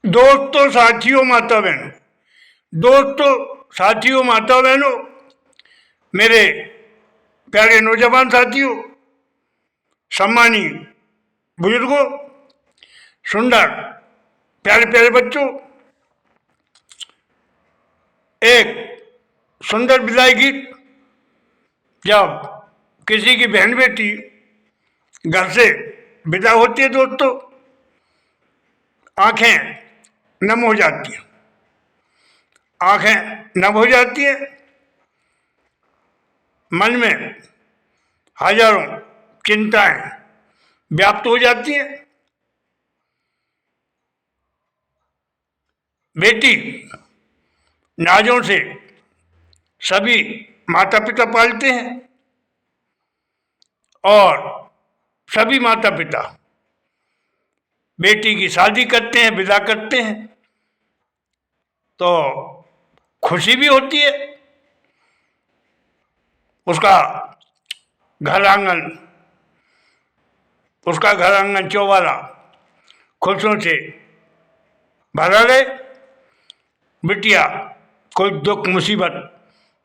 दोस्तों, साथियों, माता बहनों, दोस्तों, साथियों, माता बहनों, मेरे प्यारे नौजवान साथियों, सम्मानीय बुजुर्गों, सुंदर प्यारे प्यारे बच्चों, एक सुंदर विदाई गीत। जब किसी की बहन बेटी घर से विदा होती है दोस्तों, आंखें नम हो जाती हैं, आंखें नम हो जाती हैं, मन में हजारों चिंताएं व्याप्त हो जाती हैं। बेटी नाजों से सभी माता पिता पालते हैं और सभी माता पिता बेटी की शादी करते हैं, विदा करते हैं, तो खुशी भी होती है। उसका घर आंगन चौबारा खुशियों से भरा रहे। बिटिया कोई दुख मुसीबत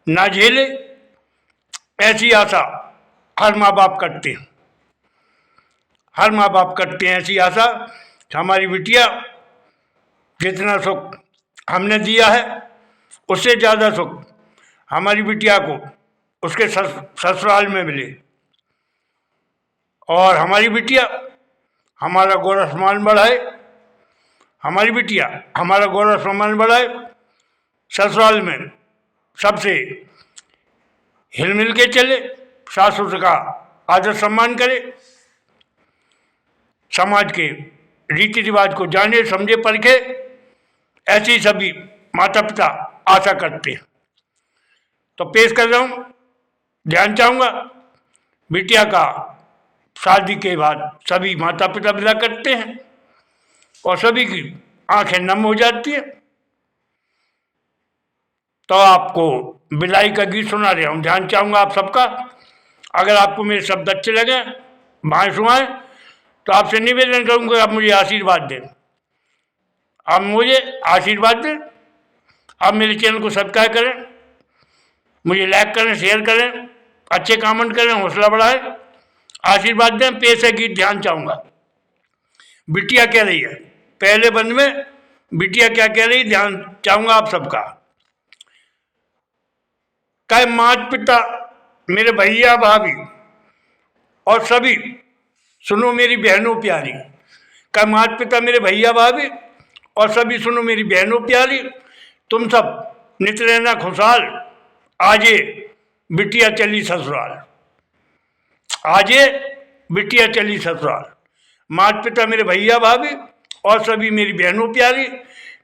ना झेले, ऐसी आशा हर माँ बाप करते हैं। हर माँ बाप करते हैं ऐसी आशा कि हमारी बिटिया जितना सुख हमने दिया है उससे ज़्यादा सुख हमारी बिटिया को उसके ससुराल में मिले, और हमारी बिटिया हमारा गौरव सम्मान बढ़ाए, हमारी बिटिया हमारा गौरव सम्मान बढ़ाए, ससुराल में सबसे हिल मिल के चले, सास ससुर का आदर सम्मान करे, समाज के रीति रिवाज को जाने समझे परखे, ऐसी सभी माता पिता आशा करते हैं। तो पेश कर रहा हूँ, ध्यान चाहूँगा। बिटिया का शादी के बाद सभी माता पिता विदा करते हैं और सभी की आंखें नम हो जाती है। तो आपको विदाई का गीत सुना रहा हूँ, ध्यान चाहूँगा आप सबका। अगर आपको मेरे शब्द अच्छे लगे, भाएं सुनाएं, तो आपसे निवेदन करूँगा आप मुझे आशीर्वाद दें। आप मुझे आशीर्वाद दें, आप मेरे चैनल को सब्सक्राइब करें, मुझे लाइक करें, शेयर करें, अच्छे कमेंट करें, हौसला बढ़ाएं, आशीर्वाद दें। पेश है गीत, ध्यान चाहूँगा। बिटिया कह रही है, पहले बंद में बिटिया क्या कह रही, ध्यान चाहूँगा आप सबका। कई माता पिता, मेरे भैया भाभी और सभी सुनो मेरी बहनों प्यारी, कई माता पिता मेरे भैया भाभी और सभी सुनो मेरी बहनों प्यारी, तुम सब नित रहना खुशहाल, आजे बिटिया चली ससुराल, आजे बिटिया चली ससुराल। माता पिता मेरे भैया भाभी और सभी मेरी बहनों प्यारी,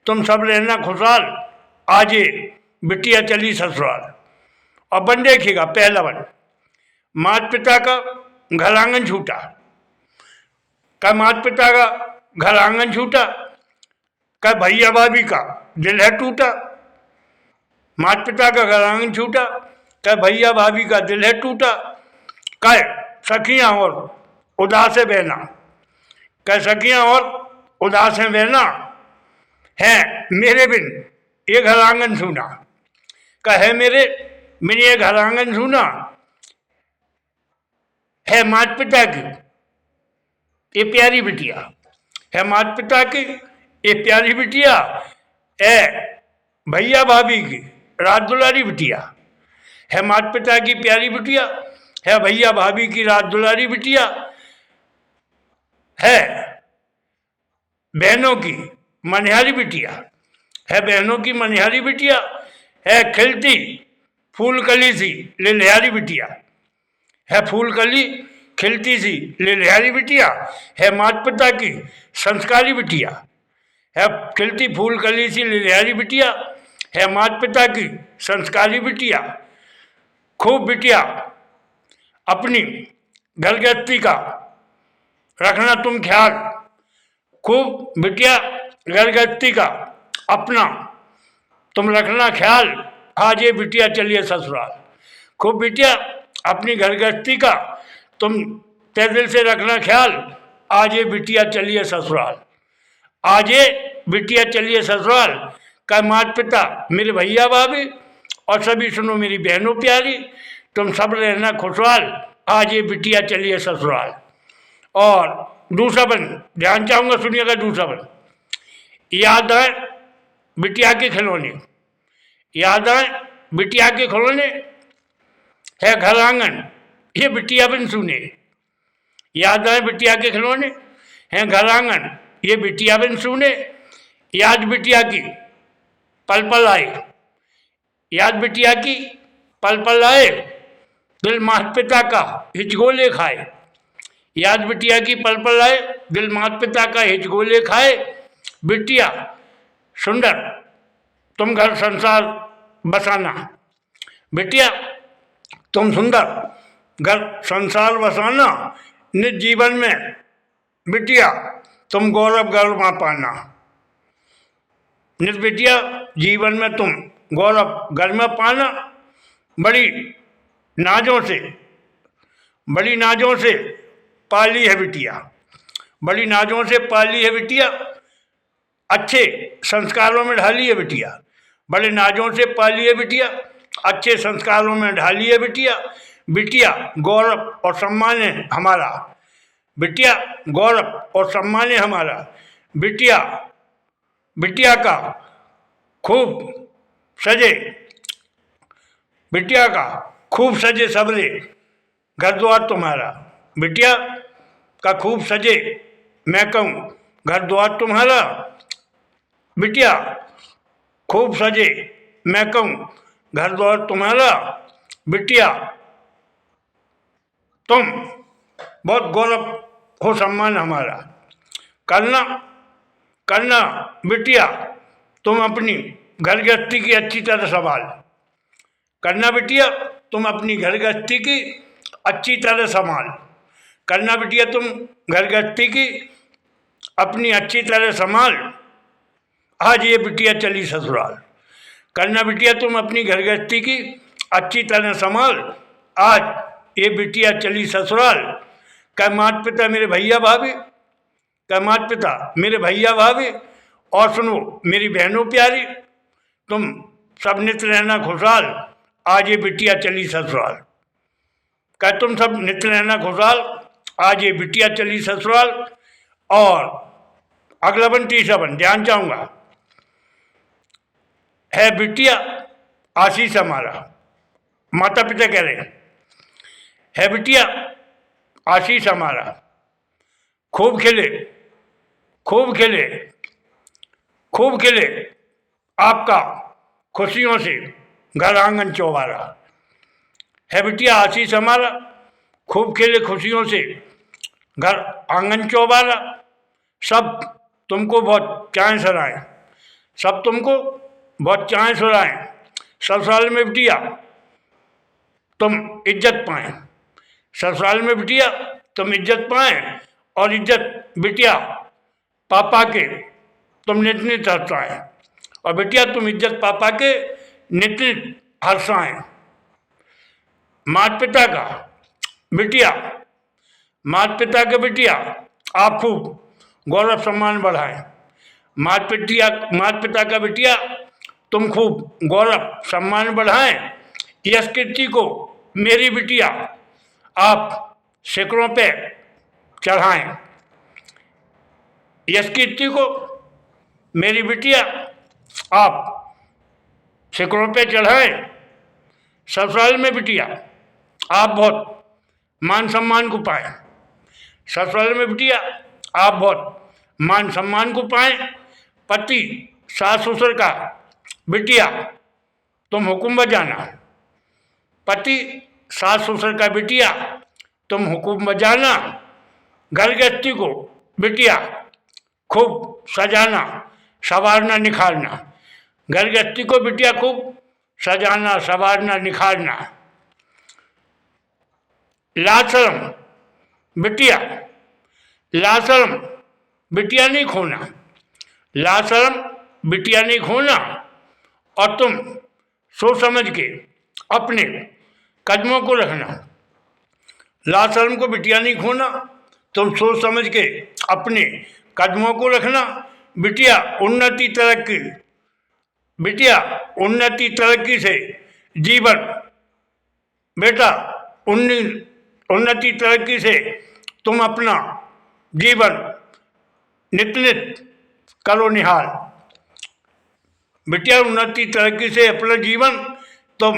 तुम सब रहना खुशहाल, आजे बिटिया चली ससुराल। और बन देखिएगा, पहला वन, माता पिता का घर आंगन छूटा, का माता पिता का घर आंगन छूटा, का भैया भाभी का दिल है टूटा, माता पिता का घर आंगन छूटा, का भैया भाभी का दिल है टूटा, कह सखियां और उदास बहना, कह सखियां और उदास बहना, है मेरे बिन ये घर आंगन सुना, कहे मेरे बिन ये घर आंगन सुना, है माता पिता की ये प्यारी बिटिया, है माता पिता की ये प्यारी बिटिया, है भैया भाभी की रात दुलारी बिटिया, है माता पिता की प्यारी बिटिया, है भैया भाभी की रात दुलारी बिटिया, है बहनों की मनिहारी बिटिया, है बहनों की मनिहारी बिटिया, है खिलती फूल कली सी लिलहारी बिटिया, है फूल कली खिलती सी लिलहारी बिटिया, है माता पिता की संस्कारी बिटिया, है खिलती फूल कली सी लिलहारी बिटिया, है माता पिता की संस्कारी बिटिया। खूब बिटिया अपनी घर गृहस्थी का रखना तुम ख्याल, खूब बिटिया घर गृहस्थी का अपना तुम रखना ख्याल, आज ये बिटिया चलिए ससुराल। खूब बिटिया अपनी घर गृहस्थी का तुम तय दिल से रखना ख्याल, आज ये बिटिया चलिए ससुराल। आज ये बिटिया चलिए ससुराल का माता पिता मेरे भैया भाभी और सभी सुनो मेरी बहनों प्यारी, तुम सब रहना खुशहाल, आज ये बिटिया चलिए ससुराल। और दूसरा बन ध्यान चाहूँगा, सुनिएगा दूसरा बन। याद आए बिटिया के खिलौने, याद आए बिटिया के खिलौने है घर आंगन, ये बिटिया बिन सुने। याद आए बिटिया के खिलौने हैं घर आंगन, ये बिटिया बिन सुने। याद बिटिया की पल पल आए, याद बिटिया की पल पल आए, दिल माता पिता का हिचगोले खाए। याद बिटिया की पल पल आए, दिल माता पिता का हिचगोले खाए। बिटिया सुंदर तुम घर संसार बसाना, बिटिया तुम सुंदर घर संसार बसाना। निज जीवन में बिटिया तुम गौरव गर्व में पाना, निज बिटिया जीवन में तुम गौरव घर में पाना। बड़ी नाजों से, बड़ी नाजों से पाली है बिटिया, बड़ी नाजों से पाली है बिटिया, अच्छे संस्कारों में ढाली है बिटिया। बड़े नाजों से पाली है बिटिया, अच्छे संस्कारों में ढाली है बिटिया। बिटिया गौरव और सम्मान है हमारा, बिटिया गौरव और सम्मान है हमारा। बिटिया बिटिया का खूब सजे, बिटिया का खूब सजे सबरे घर द्वार तुम्हारा। बिटिया का खूब सजे मैं कहूँ घर द्वार तुम्हारा। बिटिया खूब सजे मैं कहूँ घर द्वार तुम्हारा। बिटिया तुम बहुत गौरव हो सम्मान हमारा। करना करना बिटिया तुम अपनी घर गृहस्थी की अच्छी तरह संभाल, करना बिटिया तुम अपनी घर गृहस्थी की अच्छी तरह संभाल। करना बिटिया तुम घर गृहस्थी की अपनी अच्छी तरह संभाल, आज ये बिटिया चली ससुराल। करना बिटिया तुम अपनी घर गृहस्थी की अच्छी तरह संभाल, आज ये बिटिया चली ससुराल। क्या माता पिता मेरे भैया भाभी, क्या माता पिता मेरे भैया भाभी और सुनो मेरी बहनों प्यारी, तुम सब नित रहना खुशहाल, आज ये बिटिया चली ससुराल। क्या तुम सब नित रहना खुशहाल, आज ये बिटिया चली ससुराल। और अगला बन तीसरा बन ध्यान चाहूँगा, है बिटिया आशीष हमारा। माता पिता कह रहे हैं है बिटिया आशीष हमारा, खूब खिले खूब खिले खूब खिले आपका खुशियों से घर आंगन चौबारा। है बिटिया आशीष हमारा, खूब खिले खुशियों से घर आंगन चौबारा। सब तुमको बहुत चाहें सराएं, सब तुमको बहुत चाहें सराएं। ससुराल में बिटिया तुम इज्जत पाएं, ससुराल में बिटिया तुम इज्जत पाएं। और इज्जत बिटिया पापा के तुम नित नित हर्षाएं, और बिटिया तुम इज्जत पापा के नित नित हर्षाएं। माता पिता का बिटिया, माता पिता के बिटिया आप खूब गौरव सम्मान बढ़ाएं। माता पिता का बिटिया तुम खूब गौरव सम्मान बढ़ाएं। यश कीर्ति को मेरी बिटिया आप शिखरों पे चढ़ाएं, यश कीर्ति को मेरी बिटिया आप शिखरों पे चढ़ाएं। ससुराल में बिटिया आप बहुत मान सम्मान को पाएं, ससुराल में बिटिया आप बहुत मान सम्मान को पाएं। पति सास ससुर का बिटिया तुम हुक्म बजाना, पति सास ससुर का बिटिया तुम हुक्म बजाना। घर गृहस्थी को बिटिया खूब सजाना संवारना निखारना, घर गृहस्थी को बिटिया खूब सजाना संवारना निखारना। लाज शर्म बिटिया, लाज शर्म बिटिया नहीं खोना, लाज शर्म बिटिया नहीं खोना। और तुम सोच समझ के अपने कदमों को रखना, लाज शर्म को बिटिया नहीं खोना, तुम सोच समझ के अपने कदमों को रखना। बिटिया उन्नति तरक्की, बिटिया उन्नति तरक्की से जीवन, बेटा उन्नति तरक्की से तुम अपना जीवन नित नित करो निहाल। बिटिया उन्नति तरक्की से अपना जीवन तुम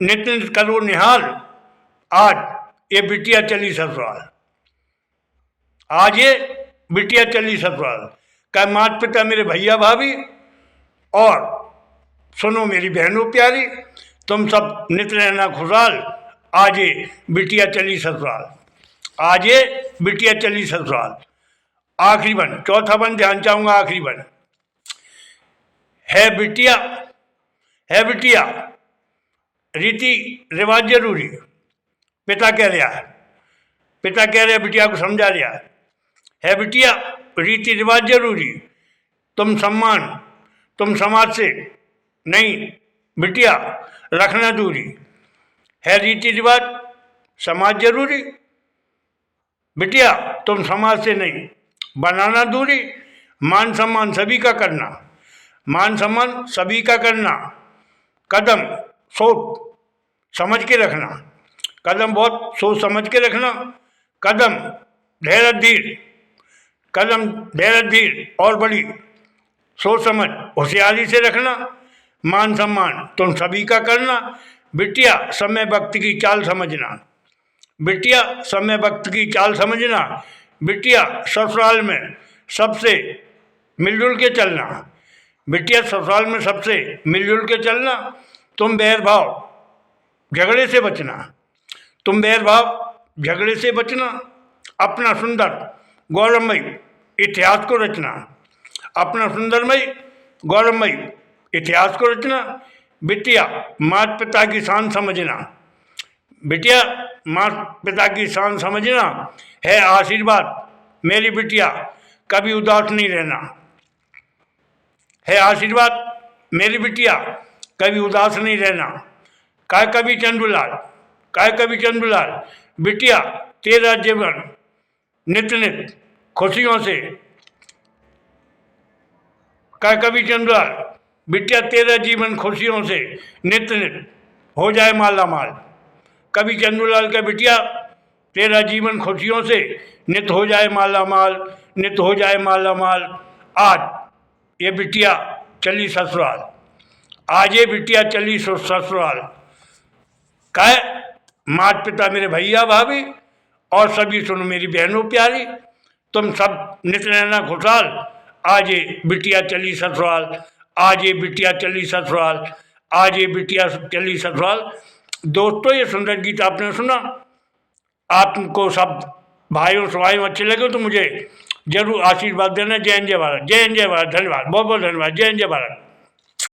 नित नित करो निहाल। आज ये बिटिया चली ससुराल, आज ये बिटिया चली ससुराल। क्या माता पिता मेरे भैया भाभी और सुनो मेरी बहनों प्यारी, तुम सब नित रहना खुशहाल। आज ये बिटिया चली ससुराल, आज ये बिटिया चली ससुराल। आखिरी वन, चौथा वन ध्यान चाहूंगा, आखिरी वन है बिटिया, है बिटिया रीति रिवाज जरूरी। पिता कह रहा है, पिता कह रहे बिटिया को समझा रहा है बिटिया रीति रिवाज जरूरी, तुम सम्मान तुम समाज से नहीं बिटिया रखना दूरी। है रीति रिवाज समाज जरूरी, बिटिया तुम समाज से नहीं बनाना दूरी। मान सम्मान सभी का करना, मान सम्मान सभी का करना। कदम सोच समझ के रखना, कदम बहुत सोच समझ के रखना। कदम धैर्य धीर, कदम धैर्य धीर और बड़ी सोच समझ होशियारी से रखना। मान सम्मान तुम सभी का करना। बिटिया समय वक्त की चाल समझना, बिटिया समय वक्त की चाल समझना। बिटिया ससुराल में सबसे मिलजुल के चलना, बिटिया ससुराल में सबसे मिलजुल के चलना। तुम बैरभाव झगड़े से बचना, तुम बैरभाव झगड़े से बचना। अपना सुंदर गौरवमयी इतिहास को रचना, अपना सुंदरमयी गौरवमयी इतिहास को रचना। बिटिया माता पिता की शान समझना, बिटिया माता पिता की शान समझना है आशीर्वाद। मेरी बिटिया कभी उदास नहीं रहना, है आशीर्वाद। मेरी बिटिया कभी उदास नहीं रहना। काय कवि चंदूलाल, काय कवि चंदूलाल, बिटिया तेरा जीवन नित नित खुशियों से। काय कवि चंदूलाल, बिटिया तेरा जीवन खुशियों से नित नित हो जाए माला माल। कवि चंदूलाल का बिटिया तेरा जीवन खुशियों से नित हो जाए माला माल, नित हो जाए माला माल। आज ये बिटिया चली ससुराल, आज ये बिटिया चली ससुराल। काय माता पिता मेरे भैया भाभी और सभी सुनो मेरी बहनों प्यारी, तुम सब नित रहना खुशहाल। आज ये बिटिया चली ससुराल, आज ये बिटिया चली ससुराल, आज ये बिटिया चली ससुराल। दोस्तों ये सुंदर गीत आपने सुना, आपको सब भाइयों सभाइयों अच्छे लगे तो मुझे जरूर आशीर्वाद देना। जय हिंद जय भारत, जय हिंद जय भारत। धन्यवाद, बहुत बहुत धन्यवाद। जय हिंद जय भारत।